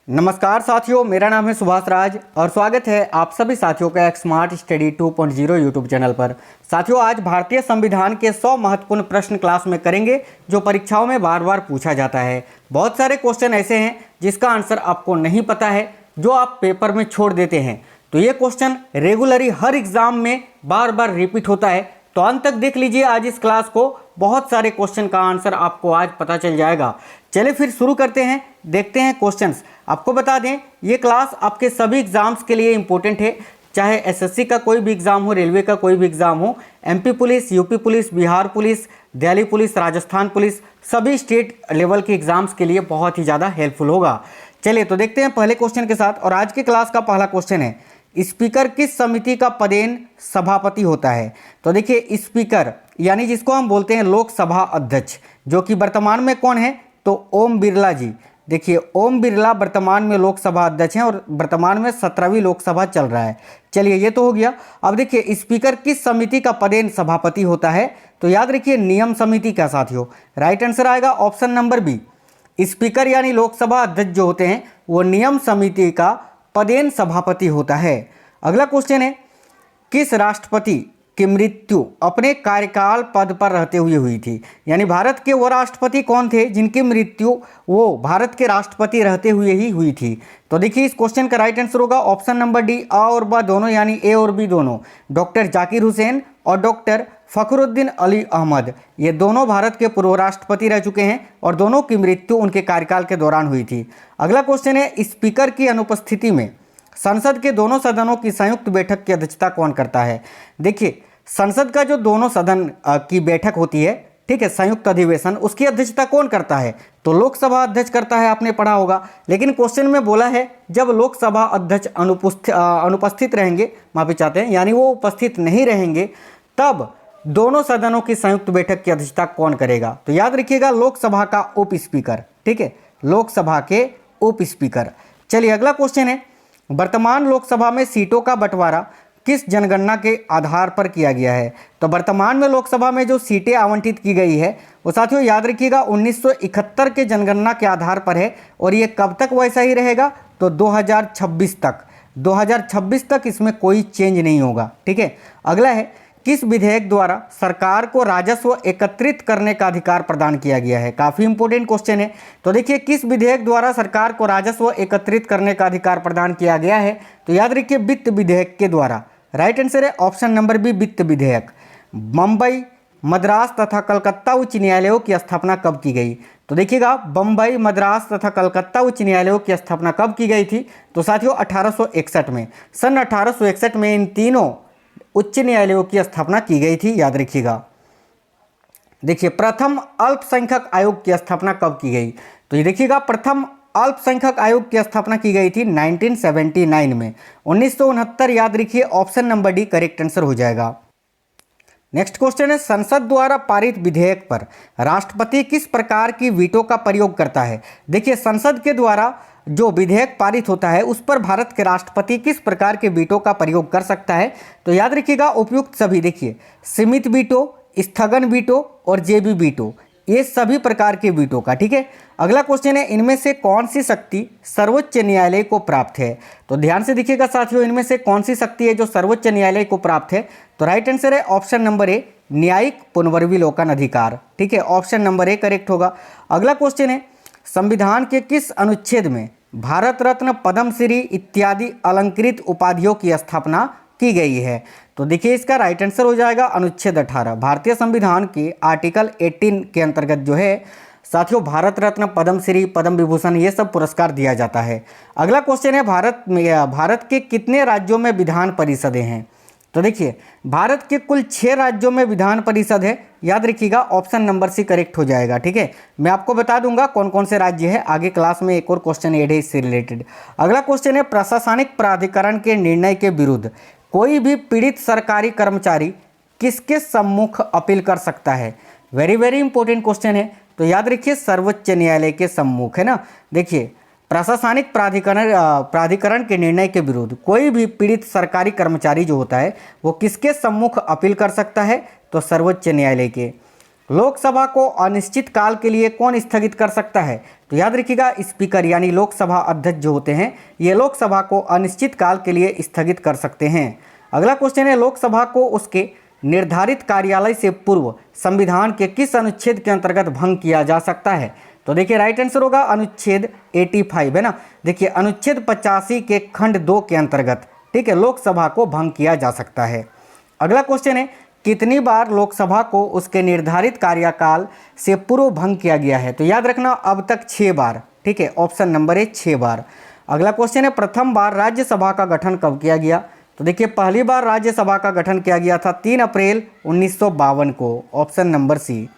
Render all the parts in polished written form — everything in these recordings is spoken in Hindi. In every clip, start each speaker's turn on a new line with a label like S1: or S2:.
S1: नमस्कार साथियों, मेरा नाम है सुभाष राज और स्वागत है आप सभी साथियों का एक स्मार्ट स्टडी 2.0 यूट्यूब चैनल पर। साथियों, आज भारतीय संविधान के 100 महत्वपूर्ण प्रश्न क्लास में करेंगे जो परीक्षाओं में बार बार पूछा जाता है। बहुत सारे क्वेश्चन ऐसे हैं जिसका आंसर आपको नहीं पता है, जो आप पेपर में छोड़ देते हैं। तो ये क्वेश्चन रेगुलरली हर एग्जाम में बार बार रिपीट होता है। तो अंत तक देख लीजिए आज इस क्लास को, बहुत सारे क्वेश्चन का आंसर आपको आज पता चल जाएगा। चलिए फिर शुरू करते हैं, देखते हैं क्वेश्चंस। आपको बता दें ये क्लास आपके सभी एग्जाम्स के लिए इंपॉर्टेंट है, चाहे एसएससी का कोई भी एग्जाम हो, रेलवे का कोई भी एग्जाम हो, MP police, UP police, Bihar police, Delhi police, Rajasthan police, सभी स्टेट लेवल के एग्जाम्स के लिए बहुत ही ज़्यादा हेल्पफुल होगा। चलिए तो देखते हैं पहले क्वेश्चन के साथ। और आज के क्लास का पहला क्वेश्चन है, स्पीकर किस समिति का पदेन सभापति होता है? तो देखिए स्पीकर यानी जिसको हम बोलते हैं लोकसभा अध्यक्ष, जो कि वर्तमान में कौन है? तो ओम बिरला जी। देखिए ओम बिरला वर्तमान में लोकसभा अध्यक्ष हैं और वर्तमान में 17वीं लोकसभा चल रहा है। चलिए ये तो हो गया। अब देखिए स्पीकर किस समिति का पदेन सभापति होता है? तो याद रखिए नियम समिति का साथियों। राइट आंसर आएगा ऑप्शन नंबर बी। स्पीकर यानी लोकसभा अध्यक्ष जो होते हैं वो नियम समिति का पदेन सभापति होता है। अगला क्वेश्चन है, किस राष्ट्रपति की मृत्यु अपने कार्यकाल पद पर रहते हुए हुई थी? यानी भारत के वो राष्ट्रपति कौन थे जिनकी मृत्यु वो भारत के राष्ट्रपति रहते हुए ही हुई थी? तो देखिए इस क्वेश्चन का राइट आंसर होगा ऑप्शन नंबर डी, आ और ब दोनों, यानी ए और बी दोनों। डॉक्टर जाकिर हुसैन और डॉक्टर फखरुद्दीन अली अहमद, ये दोनों भारत के पूर्व राष्ट्रपति रह चुके हैं और दोनों की मृत्यु उनके कार्यकाल के दौरान हुई थी। अगला क्वेश्चन है, स्पीकर की अनुपस्थिति में संसद के दोनों सदनों की संयुक्त बैठक की अध्यक्षता कौन करता है? देखिए संसद का जो दोनों सदन की बैठक होती है, ठीक है, संयुक्त अधिवेशन, उसकी अध्यक्षता कौन करता है? तो लोकसभा अध्यक्ष करता है, आपने पढ़ा होगा। लेकिन क्वेश्चन में बोला है जब लोकसभा अध्यक्ष अनुपस्थित रहेंगे, माफी चाहते हैं, यानी वो उपस्थित नहीं रहेंगे, तब दोनों सदनों की संयुक्त बैठक की अध्यक्षता कौन करेगा? तो याद रखिएगा लोकसभा का उप स्पीकर, ठीक है, लोकसभा के उप स्पीकर। चलिए अगला क्वेश्चन है, वर्तमान लोकसभा में सीटों का बंटवारा किस जनगणना के आधार पर किया गया है? तो वर्तमान में लोकसभा में जो सीटें आवंटित की गई है वो साथियों याद रखिएगा 1971 के जनगणना के आधार पर है और ये कब तक वैसा ही रहेगा? तो 2026 तक। 2026 तक इसमें कोई चेंज नहीं होगा, ठीक है। अगला है, किस विधेयक द्वारा सरकार को राजस्व एकत्रित करने का अधिकार प्रदान किया गया है? काफ़ी इंपॉर्टेंट क्वेश्चन है। तो देखिए किस विधेयक द्वारा सरकार को राजस्व एकत्रित करने का अधिकार प्रदान किया गया है? तो याद रखिए वित्त विधेयक के द्वारा। राइट आंसर है ऑप्शन नंबर बी, वित्त विधेयक। बम्बई, मद्रास तथा कलकत्ता उच्च न्यायालयों की स्थापना कब की गई? तो देखिएगा बम्बई, मद्रास तथा कलकत्ता उच्च न्यायालयों की स्थापना कब की गई थी? तो साथियों 1861 में। सन 1861 में इन तीनों उच्च न्यायालयों की स्थापना की गई थी, याद रखिएगा। देखिए प्रथम अल्पसंख्यक आयोग की स्थापना कब की गई? तो ये देखिएगा प्रथम अल्पसंख्यक आयोग की स्थापना की गई थी 1979 में। 1969 याद रखिए, option number D correct answer हो जाएगा। नेक्स्ट क्वेश्चन है, संसद द्वारा पारित विधेयक पर राष्ट्रपति किस प्रकार की वीटो का प्रयोग करता है? देखिए संसद के द्वारा जो विधेयक पारित होता है उस पर भारत के राष्ट्रपति किस प्रकार के वीटो का प्रयोग कर सकता है? तो याद रखिएगा उपयुक्त सभी, देखिए सीमित वीटो, स्थगन वीटो और जेबी वीटो, ये सभी प्रकार के वीटो का, ठीक है। अगला क्वेश्चन है, इनमें से कौन सी शक्ति सर्वोच्च न्यायालय को प्राप्त है? तो ध्यान से देखिएगा साथियों, इनमें से कौन सी शक्ति है जो सर्वोच्च न्यायालय को प्राप्त है? तो राइट आंसर है ऑप्शन नंबर ए, न्यायिक पुनर्विलोकन अधिकार, ठीक है, ऑप्शन नंबर ए करेक्ट होगा। अगला क्वेश्चन है, संविधान के किस अनुच्छेद में भारत रत्न, पद्मश्री इत्यादि अलंकृत उपाधियों की स्थापना की गई है? तो देखिए इसका राइट आंसर हो जाएगा अनुच्छेद 18। भारतीय संविधान के आर्टिकल 18 के अंतर्गत जो है साथियों भारत रत्न, पद्मश्री, पद्म विभूषण ये सब पुरस्कार दिया जाता है। अगला क्वेश्चन है, भारत के कितने राज्यों में विधान परिषदें हैं? तो देखिए भारत के कुल 6 राज्यों में विधान परिषद है, याद रखिएगा ऑप्शन नंबर सी करेक्ट हो जाएगा, ठीक है। मैं आपको बता दूंगा कौन कौन से राज्य है, आगे क्लास में एक और क्वेश्चन ऐड है इससे रिलेटेड। अगला क्वेश्चन है, प्रशासनिक प्राधिकरण के निर्णय के विरुद्ध कोई भी पीड़ित सरकारी कर्मचारी किसके सम्मुख अपील कर सकता है? वेरी वेरी इंपॉर्टेंट क्वेश्चन है। तो याद रखिए सर्वोच्च न्यायालय के सम्मुख, है ना। देखिए प्रशासनिक प्राधिकरण के निर्णय के विरुद्ध कोई भी पीड़ित सरकारी कर्मचारी जो होता है वो किसके सम्मुख अपील कर सकता है? तो सर्वोच्च न्यायालय के। लोकसभा को अनिश्चित काल के लिए कौन स्थगित कर सकता है? तो याद रखिएगा स्पीकर यानी लोकसभा अध्यक्ष जो होते हैं ये लोकसभा को अनिश्चित काल के लिए स्थगित कर सकते हैं। अगला क्वेश्चन है लोकसभा को उसके निर्धारित कार्यालय से पूर्व संविधान के किस अनुच्छेद के अंतर्गत भंग किया जा सकता है? तो देखिए राइट आंसर होगा अनुच्छेद 85 है ना। देखिए अनुच्छेद 85 के खंड 2 के अंतर्गत ठीक है लोकसभा को भंग किया जा सकता है। अगला क्वेश्चन है कितनी बार लोकसभा को उसके निर्धारित कार्यकाल से पूर्व भंग किया गया है? तो याद रखना अब तक 6 बार ठीक है, ऑप्शन नंबर है 6 बार। अगला क्वेश्चन है प्रथम बार राज्यसभा का गठन कब किया गया? तो देखिए पहली बार राज्यसभा का गठन किया गया था 3 अप्रैल 1952 को, ऑप्शन नंबर सी।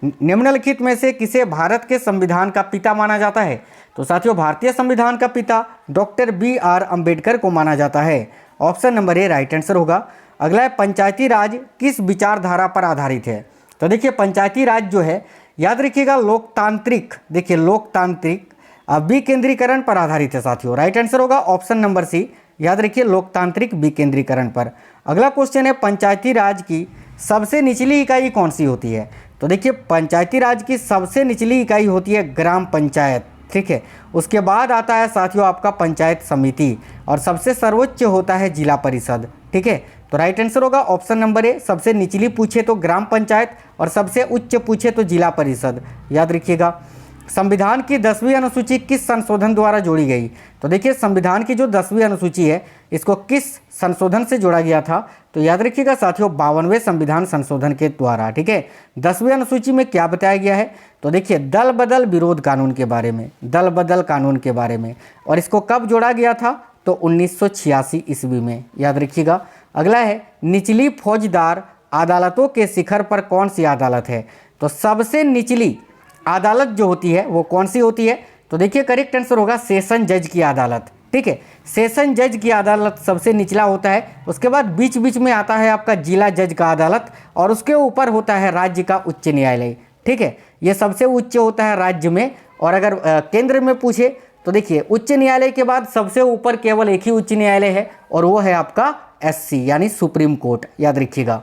S1: निम्नलिखित में से किसे भारत के संविधान का पिता माना जाता है? तो साथियों भारतीय संविधान का पिता डॉक्टर BR अम्बेडकर को माना जाता है, ऑप्शन नंबर ए राइट आंसर होगा। अगला है पंचायती राज किस विचारधारा पर आधारित है? तो देखिए पंचायती राज जो है याद रखिएगा लोकतांत्रिक, देखिए लोकतांत्रिक विकेंद्रीकरण पर आधारित है साथियों, राइट आंसर होगा ऑप्शन नंबर सी। याद रखिए लोकतांत्रिक विकेंद्रीकरण पर। अगला क्वेश्चन है पंचायती राज की सबसे निचली इकाई कौन सी होती है? तो देखिए पंचायती राज की सबसे निचली इकाई होती है ग्राम पंचायत ठीक है। उसके बाद आता है साथियों आपका पंचायत समिति और सबसे सर्वोच्च होता है जिला परिषद ठीक है। तो राइट आंसर होगा ऑप्शन नंबर ए। सबसे निचली पूछे तो ग्राम पंचायत और सबसे उच्च पूछे तो जिला परिषद। याद रखिएगा संविधान की 10वीं अनुसूची किस संशोधन द्वारा जोड़ी गई? तो देखिए संविधान की जो 10वीं अनुसूची है इसको किस संशोधन से जोड़ा गया था? तो याद रखिएगा साथियों 52वें संविधान संशोधन के द्वारा ठीक है। 10वीं अनुसूची में क्या बताया गया है? तो देखिए दल बदल विरोध कानून के बारे में, दल बदल कानून के बारे में। और इसको कब जोड़ा गया था? तो 1986 ईस्वी में, याद रखिएगा। अगला है निचली फौजदार अदालतों के शिखर पर कौन सी अदालत है? तो सबसे निचली अदालत जो होती है वो कौन सी होती है? तो देखिए करेक्ट आंसर होगा सेशन जज की अदालत ठीक है। सेशन जज की अदालत सबसे निचला होता है। उसके बाद बीच बीच में आता है आपका जिला जज का अदालत और उसके ऊपर होता है राज्य का उच्च न्यायालय ठीक है। ये सबसे उच्च होता है राज्य में। और अगर केंद्र में पूछे तो देखिए उच्च न्यायालय के बाद सबसे ऊपर केवल एक ही उच्च न्यायालय है और वो है आपका SC यानी सुप्रीम कोर्ट, याद रखिएगा।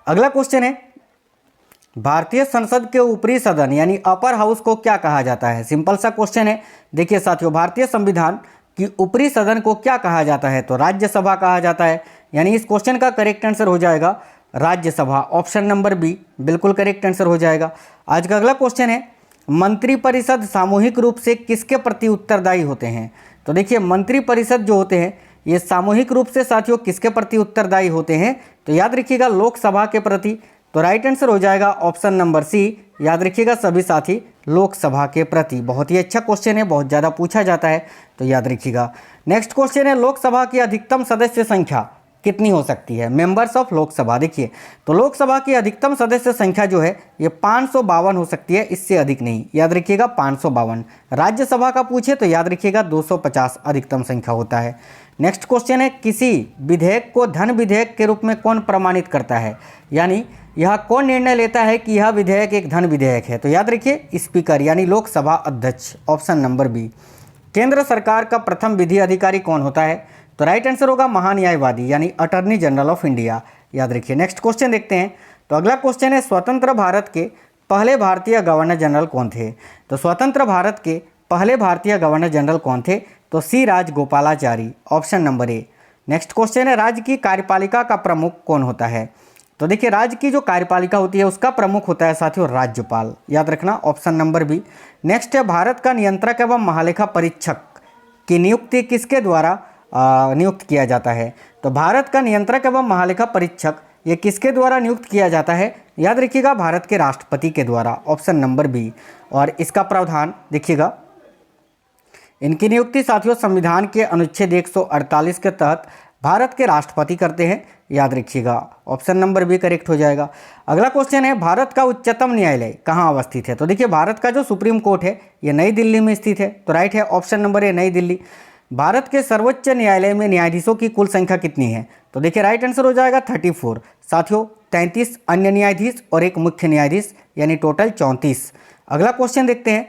S1: अगला क्वेश्चन है भारतीय संसद के ऊपरी सदन यानी अपर हाउस को क्या कहा जाता है? सिंपल सा क्वेश्चन है। देखिए साथियों भारतीय संविधान की ऊपरी सदन को क्या कहा जाता है? तो राज्यसभा कहा जाता है। यानी इस क्वेश्चन का करेक्ट आंसर हो जाएगा राज्यसभा, ऑप्शन नंबर बी बिल्कुल करेक्ट आंसर हो जाएगा। आज का अगला क्वेश्चन है मंत्रिपरिषद सामूहिक रूप से किसके प्रति उत्तरदायी होते हैं? तो देखिए मंत्रिपरिषद जो होते हैं ये सामूहिक रूप से साथियों किसके प्रति उत्तरदायी होते हैं? तो याद रखिएगा लोकसभा के प्रति। तो राइट आंसर हो जाएगा ऑप्शन नंबर सी। याद रखिएगा सभी साथी लोकसभा के प्रति। बहुत ही अच्छा क्वेश्चन है, बहुत ज़्यादा पूछा जाता है तो याद रखिएगा। नेक्स्ट क्वेश्चन है लोकसभा की अधिकतम सदस्य संख्या कितनी हो सकती है? Members of Lok Sabha. देखिए तो लोकसभा की अधिकतम सदस्य संख्या जो है ये 552 हो सकती है, इससे अधिक नहीं, याद रखिएगा 552। राज्यसभा का पूछे तो याद रखिएगा 250 अधिकतम संख्या होता है। नेक्स्ट क्वेश्चन है किसी विधेयक को धन विधेयक के रूप में कौन प्रमाणित करता है? यानी यह कौन निर्णय लेता है कि यह विधेयक एक धन विधेयक है? तो याद रखिए स्पीकर यानी लोकसभा अध्यक्ष, ऑप्शन नंबर बी। केंद्र सरकार का प्रथम विधि अधिकारी कौन होता है? तो राइट आंसर होगा महान्यायवादी यानी अटॉर्नी जनरल ऑफ इंडिया, याद रखिए। नेक्स्ट क्वेश्चन देखते हैं। तो अगला क्वेश्चन है स्वतंत्र भारत के पहले भारतीय गवर्नर जनरल कौन थे? तो स्वतंत्र भारत के पहले भारतीय गवर्नर जनरल कौन थे? तो C Rajagopalachari, option number A. Next question है राज्य की कार्यपालिका का प्रमुख कौन होता है? तो देखिए राज्य की जो कार्यपालिका होती है उसका प्रमुख होता है साथियों राज्यपाल, याद रखना ऑप्शन नंबर बी। नेक्स्ट है भारत का नियंत्रक एवं महालेखा परीक्षक की नियुक्ति किसके द्वारा नियुक्त किया जाता है? तो भारत का नियंत्रक एवं महालेखा परीक्षक ये किसके द्वारा नियुक्त किया जाता है? याद रखिएगा भारत के राष्ट्रपति के द्वारा, ऑप्शन नंबर बी। और इसका प्रावधान देखिएगा, इनकी नियुक्ति साथियों संविधान के अनुच्छेद 148 के तहत भारत के राष्ट्रपति करते हैं, याद रखिएगा ऑप्शन नंबर बी करेक्ट हो जाएगा। अगला क्वेश्चन है भारत का उच्चतम न्यायालय कहाँ अवस्थित है? तो देखिए भारत का जो सुप्रीम कोर्ट है ये नई दिल्ली में स्थित है, तो राइट है ऑप्शन नंबर ए नई दिल्ली। भारत के सर्वोच्च न्यायालय में न्यायाधीशों की कुल संख्या कितनी है? तो देखिए राइट आंसर हो जाएगा 34 साथियों, 33 अन्य न्यायाधीश और एक मुख्य न्यायाधीश यानी टोटल 34। अगला क्वेश्चन देखते हैं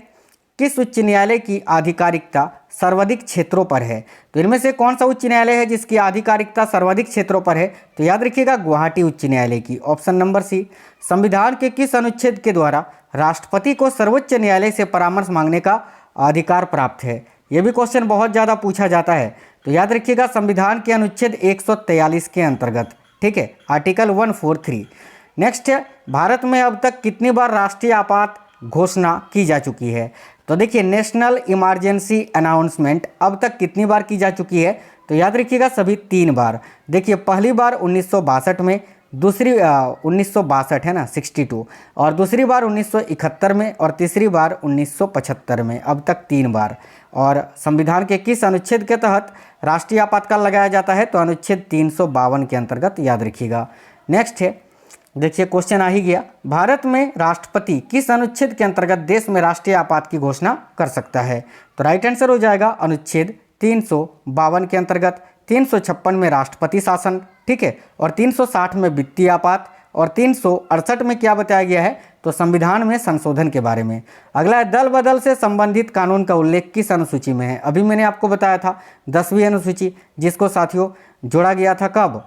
S1: किस उच्च न्यायालय की आधिकारिकता सर्वाधिक क्षेत्रों पर है? तो इनमें से कौन सा उच्च न्यायालय है जिसकी आधिकारिकता सर्वाधिक क्षेत्रों पर है? तो याद रखिएगा गुवाहाटी उच्च न्यायालय की। Option number C. संविधान के किस अनुच्छेद के द्वारा राष्ट्रपति को सर्वोच्च न्यायालय से परामर्श मांगने का अधिकार प्राप्त है? यह भी क्वेश्चन बहुत ज़्यादा पूछा जाता है। तो याद रखिएगा संविधान के अनुच्छेद 143 के अंतर्गत, ठीक है, आर्टिकल 143। नेक्स्ट है, भारत में अब तक कितनी बार राष्ट्रीय आपात घोषणा की जा चुकी है? तो देखिए नेशनल इमरजेंसी अनाउंसमेंट अब तक कितनी बार की जा चुकी है? तो याद रखिएगा सभी 3 बार। देखिए पहली बार 1962 में, दूसरी 1962 है ना 62, और दूसरी बार 1971 में, और तीसरी बार 1975 में। अब तक 3 बार। और संविधान के किस अनुच्छेद के तहत राष्ट्रीय आपातकाल लगाया जाता है? तो अनुच्छेद 352 के अंतर्गत, याद रखिएगा। नेक्स्ट है, देखिए क्वेश्चन आ ही गया, भारत में राष्ट्रपति किस अनुच्छेद के अंतर्गत देश में राष्ट्रीय आपात की घोषणा कर सकता है? तो राइट आंसर हो जाएगा अनुच्छेद 352 के अंतर्गत। 356 में राष्ट्रपति शासन, ठीक है, और 360 में वित्तीय आपात, और 368 में क्या बताया गया है? तो संविधान में संशोधन के बारे में। अगला है, दल बदल से संबंधित कानून का उल्लेख किस अनुसूची में है? अभी मैंने आपको बताया था 10वीं अनुसूची, जिसको साथियों जोड़ा गया था कब?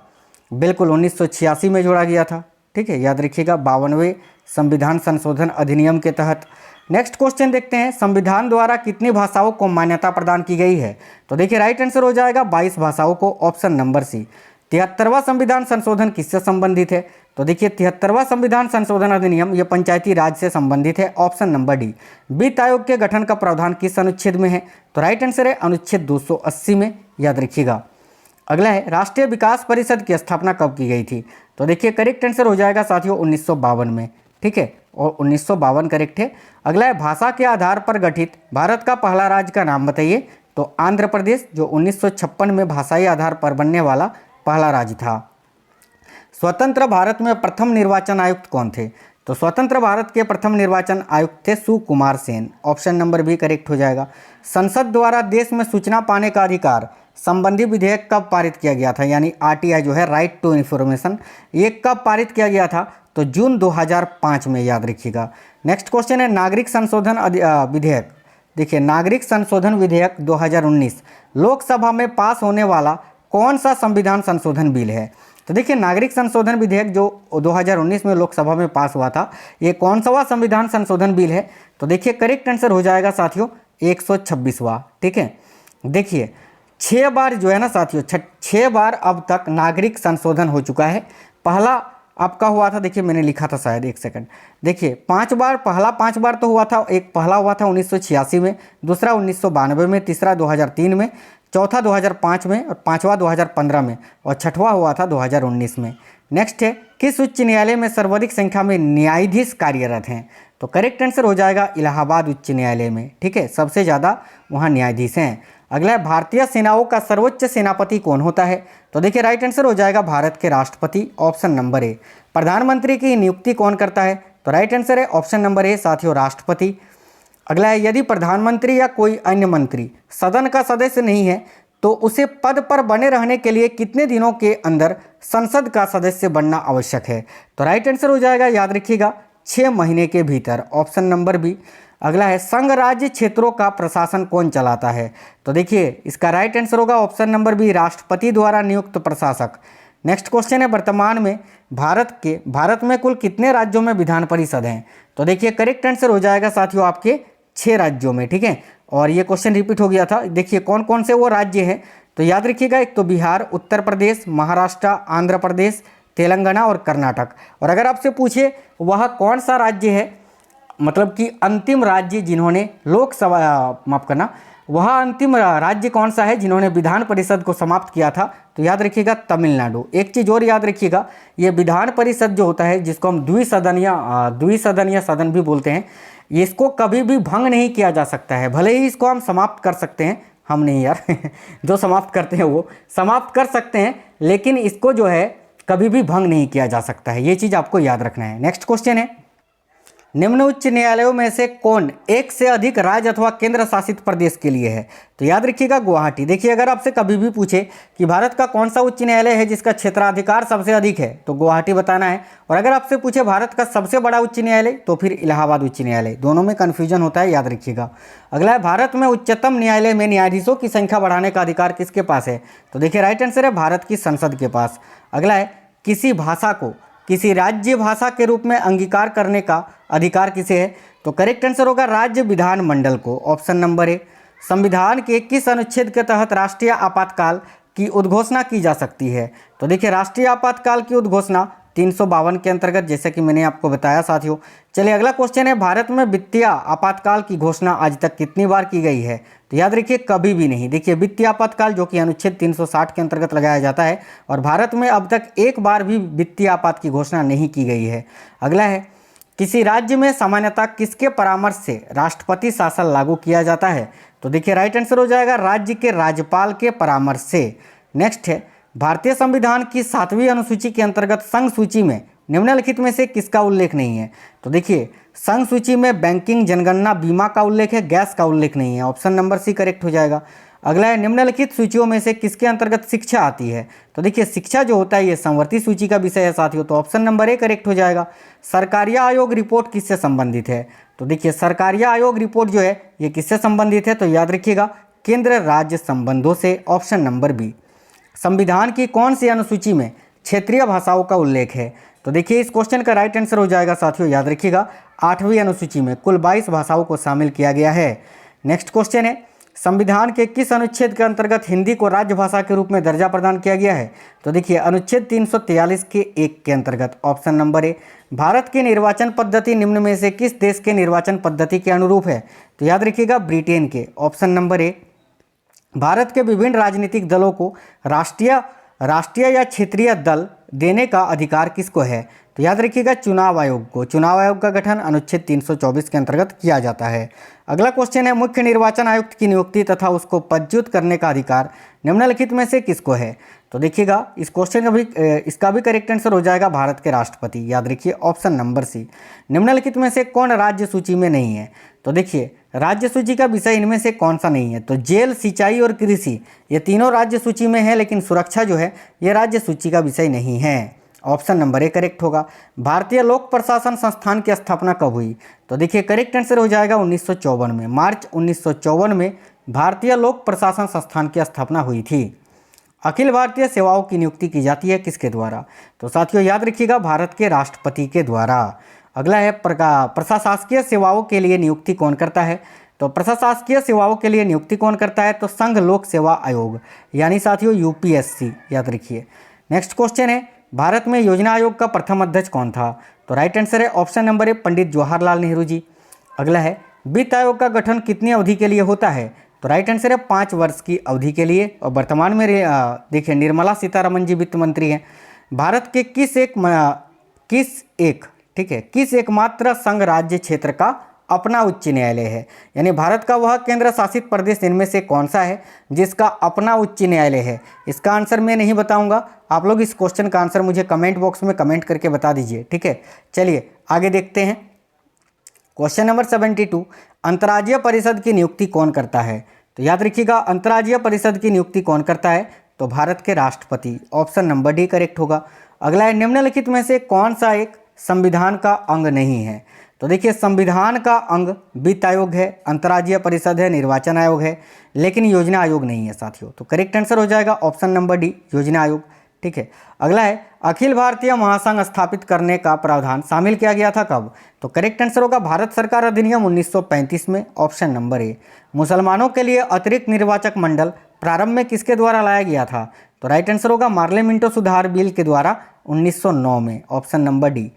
S1: बिल्कुल 1986 में जोड़ा गया था, ठीक है, याद रखिएगा 52वें संविधान संशोधन अधिनियम के तहत। नेक्स्ट क्वेश्चन देखते हैं, संविधान द्वारा कितनी भाषाओं को मान्यता प्रदान की गई है? तो देखिए राइट आंसर हो जाएगा 22 भाषाओं को। ऑप्शन नंबर सी। 73वां संविधान संशोधन किससे संबंधित है? तो देखिए 73वां संविधान संशोधन अधिनियम ये पंचायती राज से संबंधित है। Option number D. वित्त आयोग के गठन का प्रावधान किस अनुच्छेद में है? तो राइट आंसर है अनुच्छेद 280 में, याद रखिएगा। अगला है, राष्ट्रीय विकास परिषद की स्थापना कब की गई थी? तो देखिए करेक्ट आंसर हो जाएगा साथियों 1952 में, ठीक है, और 1952 करेक्ट है। अगला है, भाषा के आधार पर गठित भारत का पहला राज्य का नाम बताइए? तो आंध्र प्रदेश, जो 1956 में भाषाई आधार पर बनने वाला पहला राज्य था। स्वतंत्र भारत में प्रथम निर्वाचन आयुक्त कौन थे? तो स्वतंत्र भारत के प्रथम निर्वाचन आयुक्त थे Sukumar Sen. Option number B correct हो जाएगा। संसद द्वारा देश में सूचना पाने का अधिकार संबंधी विधेयक कब पारित किया गया था? यानी आरटीआई जो है, राइट टू इन्फॉर्मेशन, ये कब पारित किया गया था? तो जून 2005 में, याद रखिएगा। नेक्स्ट क्वेश्चन है, नागरिक संशोधन विधेयक। देखिए नागरिक संशोधन विधेयक 2019 लोकसभा में पास होने वाला कौन सा संविधान संशोधन बिल है? तो देखिए नागरिक संशोधन विधेयक जो 2019 में लोकसभा में पास हुआ था, ये कौन सा संविधान संशोधन बिल है? तो देखिए करेक्ट आंसर हो जाएगा साथियों 126वां, ठीक है। देखिए 6 बार जो है ना साथियों, 6 बार अब तक नागरिक संशोधन हो चुका है। पहला आपका हुआ था, देखिए मैंने लिखा था शायद, एक सेकंड, देखिए 5 बार, पहला 5 बार तो हुआ था। एक पहला हुआ था 1986 में, दूसरा 1992 में, तीसरा 2003 में, चौथा 2005 में, और पांचवा 2015 में, और छठवां हुआ था 2019 में। नेक्स्ट है, किस उच्च न्यायालय में सर्वाधिक संख्या में न्यायाधीश कार्यरत हैं? तो करेक्ट आंसर हो जाएगा इलाहाबाद उच्च न्यायालय में, ठीक है, सबसे ज़्यादा वहाँ न्यायाधीश हैं। अगला है, भारतीय सेनाओं का सर्वोच्च सेनापति कौन होता है? तो देखिए राइट आंसर हो जाएगा भारत के राष्ट्रपति। ऑप्शन नंबर ए। प्रधानमंत्री की नियुक्ति कौन करता है? तो राइट आंसर है ऑप्शन नंबर ए साथियों, राष्ट्रपति। अगला है, यदि प्रधानमंत्री या कोई अन्य मंत्री सदन का सदस्य नहीं है तो उसे पद पर बने रहने के लिए कितने दिनों के अंदर संसद का सदस्य बनना आवश्यक है? तो राइट आंसर हो जाएगा, याद रखिएगा, 6 महीने के भीतर। Option number B. अगला है, संघ राज्य क्षेत्रों का प्रशासन कौन चलाता है? तो देखिए इसका राइट आंसर होगा ऑप्शन नंबर बी, राष्ट्रपति द्वारा नियुक्त प्रशासक। नेक्स्ट क्वेश्चन है, वर्तमान में भारत में कुल कितने राज्यों में विधान परिषद हैं? तो देखिए करेक्ट आंसर हो जाएगा साथियों आपके 6 राज्यों में, ठीक है। और ये क्वेश्चन रिपीट हो गया था, देखिए कौन कौन से वो राज्य हैं? तो याद रखिएगा, एक तो बिहार, उत्तर प्रदेश, महाराष्ट्र, आंध्र प्रदेश, तेलंगाना और कर्नाटक। और अगर आपसे पूछे वह कौन सा राज्य है, मतलब कि अंतिम राज्य जिन्होंने लोकसभा, माफ करना, वह अंतिम राज्य कौन सा है जिन्होंने विधान परिषद को समाप्त किया था? तो याद रखिएगा तमिलनाडु। एक चीज़ और याद रखिएगा, ये विधान परिषद जो होता है, जिसको हम द्विसदनीय सदन भी बोलते हैं, इसको कभी भी भंग नहीं किया जा सकता है। भले ही इसको हम समाप्त कर सकते हैं, हम नहीं यार जो समाप्त करते हैं वो समाप्त कर सकते हैं, लेकिन इसको जो है कभी भी भंग नहीं किया जा सकता है। ये चीज़ आपको याद रखना है। नेक्स्ट क्वेश्चन है, निम्न उच्च न्यायालयों में से कौन एक से अधिक राज्य अथवा केंद्र शासित प्रदेश के लिए है? तो याद रखिएगा गुवाहाटी। देखिए अगर आपसे कभी भी पूछे कि भारत का कौन सा उच्च न्यायालय है जिसका क्षेत्राधिकार सबसे अधिक है, तो गुवाहाटी बताना है। और अगर आपसे पूछे भारत का सबसे बड़ा उच्च न्यायालय, तो फिर इलाहाबाद उच्च न्यायालय। दोनों में कन्फ्यूजन होता है, याद रखिएगा। अगला है, भारत में उच्चतम न्यायालय में न्यायाधीशों की संख्या बढ़ाने का अधिकार किसके पास है? तो देखिए राइट आंसर है भारत की संसद के पास। अगला है, किसी भाषा को किसी राज्य भाषा के रूप में अंगीकार करने का अधिकार किसे है? तो करेक्ट आंसर होगा राज्य विधानमंडल को, ऑप्शन नंबर ए। संविधान के किस अनुच्छेद के तहत राष्ट्रीय आपातकाल की उद्घोषणा की जा सकती है? तो देखिए राष्ट्रीय आपातकाल की उद्घोषणा 352 के अंतर्गत, जैसे कि मैंने आपको बताया साथियों। चलिए अगला क्वेश्चन है, भारत में वित्तीय आपातकाल की घोषणा आज तक कितनी बार की गई है? तो याद रखिए कभी भी नहीं। देखिए वित्तीय आपातकाल जो कि अनुच्छेद 360 के अंतर्गत लगाया जाता है, और भारत में अब तक एक बार भी वित्तीय आपात की घोषणा नहीं की गई है। अगला है, किसी राज्य में सामान्यतः किसके परामर्श से राष्ट्रपति शासन लागू किया जाता है? तो देखिए राइट आंसर हो जाएगा राज्य के राज्यपाल के परामर्श से। नेक्स्ट है, भारतीय संविधान की 7वीं अनुसूची के अंतर्गत संघ सूची में निम्नलिखित में से किसका उल्लेख नहीं है? तो देखिए संघ सूची में बैंकिंग, जनगणना, बीमा का उल्लेख है, गैस का उल्लेख नहीं है। ऑप्शन नंबर सी करेक्ट हो जाएगा। अगला है, निम्नलिखित सूचियों में से किसके अंतर्गत शिक्षा आती है? तो देखिए शिक्षा जो होता है ये संवर्ती सूची का विषय है साथियों, तो ऑप्शन नंबर ए करेक्ट हो जाएगा। सरकारिया आयोग रिपोर्ट किससे संबंधित है? तो देखिए सरकारिया आयोग रिपोर्ट जो है ये किससे संबंधित है? तो याद रखिएगा केंद्र राज्य संबंधों से, ऑप्शन नंबर बी। संविधान की कौन सी अनुसूची में क्षेत्रीय भाषाओं का उल्लेख है? तो देखिए इस क्वेश्चन का राइट आंसर हो जाएगा साथियों, याद रखिएगा 8वीं अनुसूची में कुल 22 भाषाओं को शामिल किया गया है। नेक्स्ट क्वेश्चन है, संविधान के किस अनुच्छेद के अंतर्गत हिंदी को राजभाषा के रूप में दर्जा प्रदान किया गया है? तो देखिए अनुच्छेद 343 के 1 के अंतर्गत, ऑप्शन नंबर ए। भारत की निर्वाचन पद्धति निम्न में से किस देश के निर्वाचन पद्धति के अनुरूप है? तो याद रखिएगा ब्रिटेन के, ऑप्शन नंबर ए। भारत के विभिन्न राजनीतिक दलों को राष्ट्रीय या क्षेत्रीय दल देने का अधिकार किसको है? तो याद रखिएगा चुनाव आयोग को। चुनाव आयोग का गठन अनुच्छेद 324 के अंतर्गत किया जाता है। अगला क्वेश्चन है, मुख्य निर्वाचन आयुक्त की नियुक्ति तथा उसको पदच्युत करने का अधिकार निम्नलिखित में से किसको है? तो देखिएगा इस क्वेश्चन का भी इसका भी करेक्ट आंसर हो जाएगा भारत के राष्ट्रपति, याद रखिए ऑप्शन नंबर सी। निम्नलिखित में से कौन राज्य सूची में नहीं है? तो देखिए राज्य सूची का विषय इनमें से कौन सा नहीं है? तो जेल, सिंचाई और कृषि ये तीनों राज्य सूची में है, लेकिन सुरक्षा जो है ये राज्य सूची का विषय नहीं है। ऑप्शन नंबर ए करेक्ट होगा। भारतीय लोक प्रशासन संस्थान की स्थापना कब हुई? तो देखिए करेक्ट आंसर हो जाएगा 1954 में। मार्च 1954 में भारतीय लोक प्रशासन संस्थान की स्थापना हुई थी। अखिल भारतीय सेवाओं की नियुक्ति की जाती है किसके द्वारा? तो साथियों याद रखिएगा भारत के राष्ट्रपति के द्वारा। अगला है, प्रशासकीय सेवाओं के लिए नियुक्ति कौन करता है? तो प्रशासकीय सेवाओं के लिए नियुक्ति कौन करता है? तो संघ लोक सेवा आयोग, यानी साथियों यूपीएससी, याद रखिए। नेक्स्ट क्वेश्चन है, भारत में योजना आयोग का प्रथम अध्यक्ष कौन था? तो राइट आंसर है ऑप्शन नंबर ए पंडित जवाहरलाल नेहरू जी। अगला है, वित्त आयोग का गठन कितनी अवधि के लिए होता है? तो राइट आंसर है 5 वर्ष की अवधि के लिए, और वर्तमान में देखिए निर्मला सीतारमण जी वित्त मंत्री हैं। भारत के किस एकमात्र संघ राज्य क्षेत्र का अपना उच्च न्यायालय है? यानी भारत का वह केंद्र शासित प्रदेश इनमें से कौन सा है जिसका अपना उच्च न्यायालय है? इसका आंसर मैं नहीं बताऊंगा, आप लोग इस क्वेश्चन का आंसर मुझे कमेंट बॉक्स में कमेंट करके बता दीजिए, ठीक है। चलिए आगे देखते हैं। क्वेश्चन नंबर 72, अंतर्राज्यीय परिषद की नियुक्ति कौन करता है? तो याद रखिएगा अंतर्राज्यीय परिषद की नियुक्ति कौन करता है? तो भारत के राष्ट्रपति, ऑप्शन नंबर डी करेक्ट होगा। अगला है, निम्नलिखित में से कौन सा एक संविधान का अंग नहीं है? तो देखिए संविधान का अंग वित्त आयोग है, अंतर्राज्यीय परिषद है, निर्वाचन आयोग है, लेकिन योजना आयोग नहीं है साथियों। तो करेक्ट आंसर हो जाएगा ऑप्शन नंबर डी योजना आयोग, ठीक है। अगला है, अखिल भारतीय महासंघ स्थापित करने का प्रावधान शामिल किया गया था कब? तो करेक्ट आंसर होगा भारत सरकार अधिनियम 1935 में, ऑप्शन नंबर ए। मुसलमानों के लिए अतिरिक्त निर्वाचक मंडल प्रारंभ में किसके द्वारा लाया गया था? तो राइट आंसर होगा मार्ले मिंटो सुधार बिल के द्वारा 1909 में, option number D.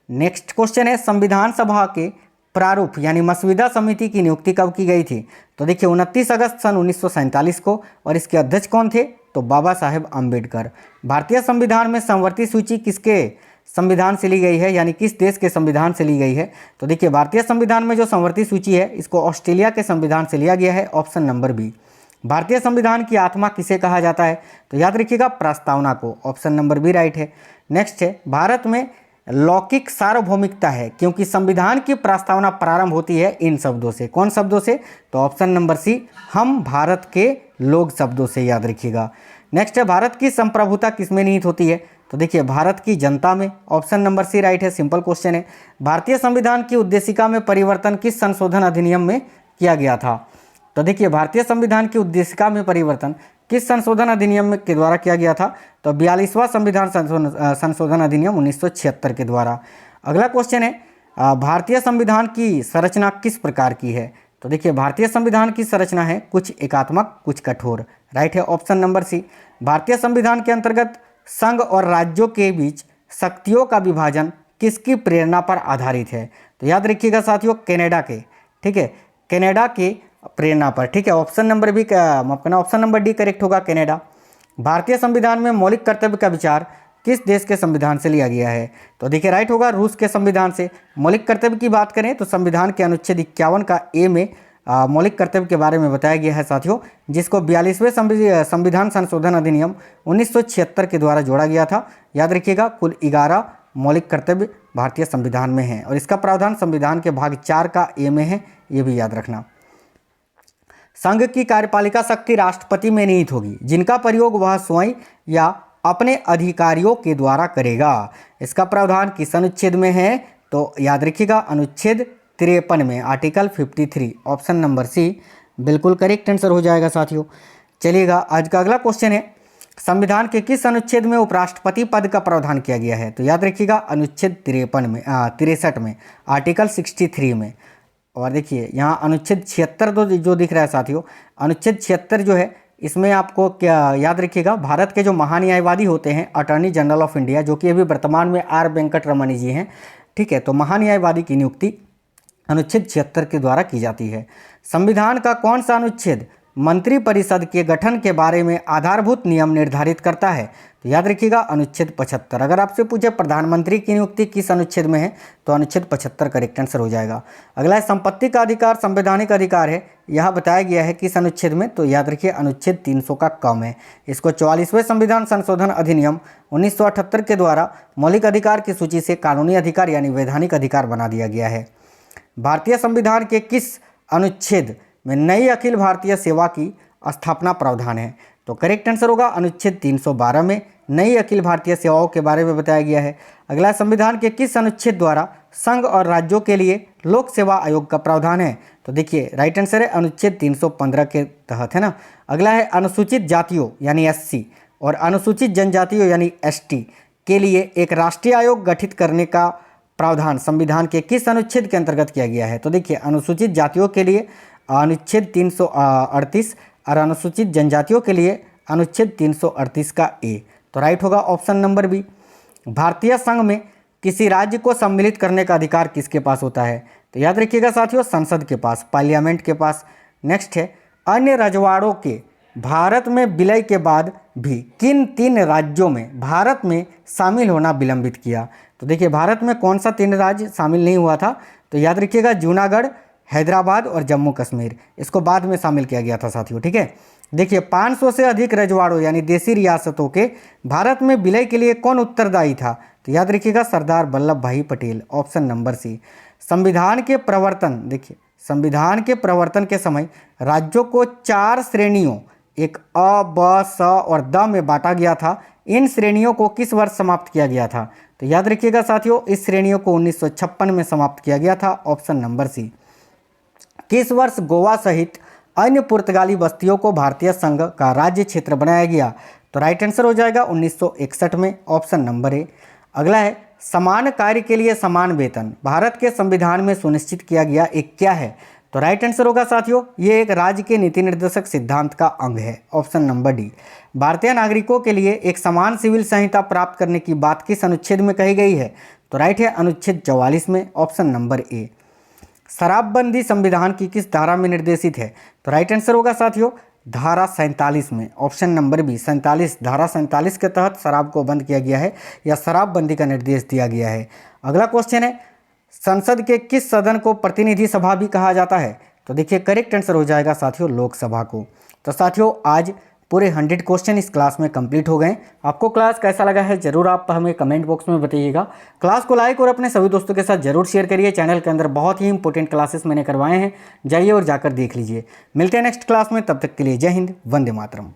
S1: Next question है, संविधान सभा के प्रारूप यानी मसविदा समिति की नियुक्ति कब की गई थी? तो देखिए 29 अगस्त सन 1947 को, और इसके अध्यक्ष कौन थे? तो बाबा साहेब आम्बेडकर। भारतीय संविधान में संवर्ती सूची किसके संविधान से ली गई है, यानी किस देश के संविधान से ली गई है? तो देखिए भारतीय संविधान में जो संवर्ती सूची है इसको ऑस्ट्रेलिया के संविधान से लिया गया है, ऑप्शन नंबर बी। भारतीय संविधान की आत्मा किसे कहा जाता है? तो याद रखिएगा प्रस्तावना को, ऑप्शन नंबर बी राइट है। नेक्स्ट है, भारत में लौकिक सार्वभौमिकता है, क्योंकि संविधान की प्रस्तावना प्रारंभ होती है इन शब्दों से। कौन शब्दों से? तो ऑप्शन नंबर सी, हम भारत के लोग शब्दों से, याद रखिएगा। नेक्स्ट है, भारत की संप्रभुता किसमें निहित होती है? तो देखिए, भारत की जनता में। ऑप्शन नंबर सी राइट है, सिंपल क्वेश्चन है। भारतीय संविधान की उद्देशिका में परिवर्तन किस संशोधन अधिनियम में किया गया था? तो देखिए, भारतीय संविधान की उद्देशिका में परिवर्तन किस संशोधन अधिनियम के द्वारा किया गया था? तो 42वां संविधान संशोधन अधिनियम 1976 के द्वारा। अगला क्वेश्चन है, भारतीय संविधान की संरचना किस प्रकार की है? तो देखिए, भारतीय संविधान की संरचना है कुछ एकात्मक कुछ कठोर, राइट है ऑप्शन नंबर सी। भारतीय संविधान के अंतर्गत संघ और राज्यों के बीच शक्तियों का विभाजन किसकी प्रेरणा पर आधारित है? तो याद रखिएगा साथियों, कनाडा के, ठीक है, कनाडा के प्रेरणा पर, ठीक है। Option number B option number D correct होगा, कनाडा। भारतीय संविधान में मौलिक कर्तव्य का विचार किस देश के संविधान से लिया गया है? तो देखिए, राइट होगा रूस के संविधान से। मौलिक कर्तव्य की बात करें तो संविधान के अनुच्छेद 51 का ए में मौलिक कर्तव्य के बारे में बताया गया है साथियों, जिसको 42वें संविधान संशोधन अधिनियम 1976 के द्वारा जोड़ा गया था। याद रखिएगा, कुल 11 मौलिक कर्तव्य भारतीय संविधान में है और इसका प्रावधान संविधान के भाग 4 का ए में है, ये भी याद रखना। संघ की कार्यपालिका शक्ति राष्ट्रपति में निहित होगी, जिनका प्रयोग वह स्वयं या अपने अधिकारियों के द्वारा करेगा। इसका प्रावधान किस अनुच्छेद में है? तो याद रखिएगा, अनुच्छेद 53 में, आर्टिकल 53। ऑप्शन नंबर सी बिल्कुल करेक्ट आंसर हो जाएगा साथियों। चलिएगा, आज का अगला क्वेश्चन है, संविधान के किस अनुच्छेद में उपराष्ट्रपति पद का प्रावधान किया गया है? तो याद रखिएगा, अनुच्छेद 63 में, आर्टिकल 63 में। और देखिए, यहाँ अनुच्छेद 76 जो दिख रहा है साथियों, अनुच्छेद 76 जो है, इसमें आपको क्या याद रखिएगा, भारत के जो महान्यायवादी होते हैं, अटॉर्नी जनरल ऑफ इंडिया, जो कि अभी वर्तमान में आर वेंकटरमणी जी हैं, ठीक है, तो महान्यायवादी की नियुक्ति अनुच्छेद 76 के द्वारा की जाती है। संविधान का कौन सा अनुच्छेद मंत्रिपरिषद के गठन के बारे में आधारभूत नियम निर्धारित करता है? तो याद रखिएगा, अनुच्छेद 75। अगर आपसे पूछे प्रधानमंत्री की नियुक्ति किस अनुच्छेद में है, तो अनुच्छेद 75 करेक्ट आंसर हो जाएगा। अगला है, संपत्ति का अधिकार संवैधानिक अधिकार है, यह बताया गया है किस अनुच्छेद में? तो याद रखिए, अनुच्छेद 300 का कम है। इसको 44वें संविधान संशोधन अधिनियम 1978 के द्वारा मौलिक अधिकार की सूची से कानूनी अधिकार यानी वैधानिक अधिकार बना दिया गया है। भारतीय संविधान के किस अनुच्छेद में नई अखिल भारतीय सेवा की स्थापना प्रावधान है? तो करेक्ट आंसर होगा, अनुच्छेद 312 में नई अखिल भारतीय सेवाओं के बारे में बताया गया है। अगला, संविधान के किस अनुच्छेद द्वारा संघ और राज्यों के लिए लोक सेवा आयोग का प्रावधान है? तो देखिए, राइट आंसर है अनुच्छेद 315 के तहत, है ना। अगला है, अनुसूचित जातियों यानी एससी और अनुसूचित जनजातियों यानी एसटी के लिए एक राष्ट्रीय आयोग गठित करने का प्रावधान संविधान के किस अनुच्छेद के अंतर्गत किया गया है? तो देखिए, अनुसूचित जातियों के लिए अनुच्छेद 338 और अनुसूचित जनजातियों के लिए अनुच्छेद 338 का ए। तो राइट होगा ऑप्शन नंबर बी। भारतीय संघ में किसी राज्य को सम्मिलित करने का अधिकार किसके पास होता है? तो याद रखिएगा साथियों, संसद के पास, पार्लियामेंट के पास। नेक्स्ट है, अन्य रजवाड़ों के भारत में विलय के बाद भी किन 3 राज्यों में भारत में शामिल होना विलंबित किया? तो देखिए, भारत में कौन सा 3 राज्य शामिल नहीं हुआ था? तो याद रखिएगा, जूनागढ़, हैदराबाद और जम्मू कश्मीर, इसको बाद में शामिल किया गया था साथियों, ठीक है। देखिए, 500 से अधिक रजवाड़ों यानी देसी रियासतों के भारत में विलय के लिए कौन उत्तरदायी था? तो याद रखिएगा, सरदार वल्लभ भाई पटेल। Option number C. संविधान के प्रवर्तन, देखिए, संविधान के प्रवर्तन के समय राज्यों को 4 श्रेणियों, एक अ, ब, स और द में बांटा गया था। इन श्रेणियों को किस वर्ष समाप्त किया गया था? तो याद रखिएगा साथियों, इस श्रेणियों को 1956 में समाप्त किया गया था। Option number C. किस वर्ष गोवा सहित अन्य पुर्तगाली बस्तियों को भारतीय संघ का राज्य क्षेत्र बनाया गया? तो राइट आंसर हो जाएगा 1961 में। ऑप्शन नंबर ए। अगला है, समान कार्य के लिए समान वेतन भारत के संविधान में सुनिश्चित किया गया एक क्या है? तो राइट आंसर होगा साथियों, ये एक राज्य के नीति निर्देशक सिद्धांत का अंग है। Option number D. भारतीय नागरिकों के लिए एक समान सिविल संहिता प्राप्त करने की बात किस अनुच्छेद में कही गई है? तो राइट है अनुच्छेद 44 में। ऑप्शन नंबर ए। शराबबंदी संविधान की किस धारा में निर्देशित है? तो राइट आंसर होगा साथियों, धारा 47 में। ऑप्शन नंबर बी 47, धारा 47 के तहत शराब को बंद किया गया है या शराबबंदी का निर्देश दिया गया है। अगला क्वेश्चन है, संसद के किस सदन को प्रतिनिधि सभा भी कहा जाता है? तो देखिए, करेक्ट आंसर हो जाएगा साथियों, लोकसभा को। तो साथियों, आज पूरे 100 क्वेश्चन इस क्लास में कंप्लीट हो गए। आपको क्लास कैसा लगा है ज़रूर आप हमें कमेंट बॉक्स में बताइएगा। क्लास को लाइक और अपने सभी दोस्तों के साथ ज़रूर शेयर करिए। चैनल के अंदर बहुत ही इंपॉर्टेंट क्लासेस मैंने करवाए हैं, जाइए और जाकर देख लीजिए। मिलते हैं नेक्स्ट क्लास में, तब तक के लिए जय हिंद, वंदे मातरम।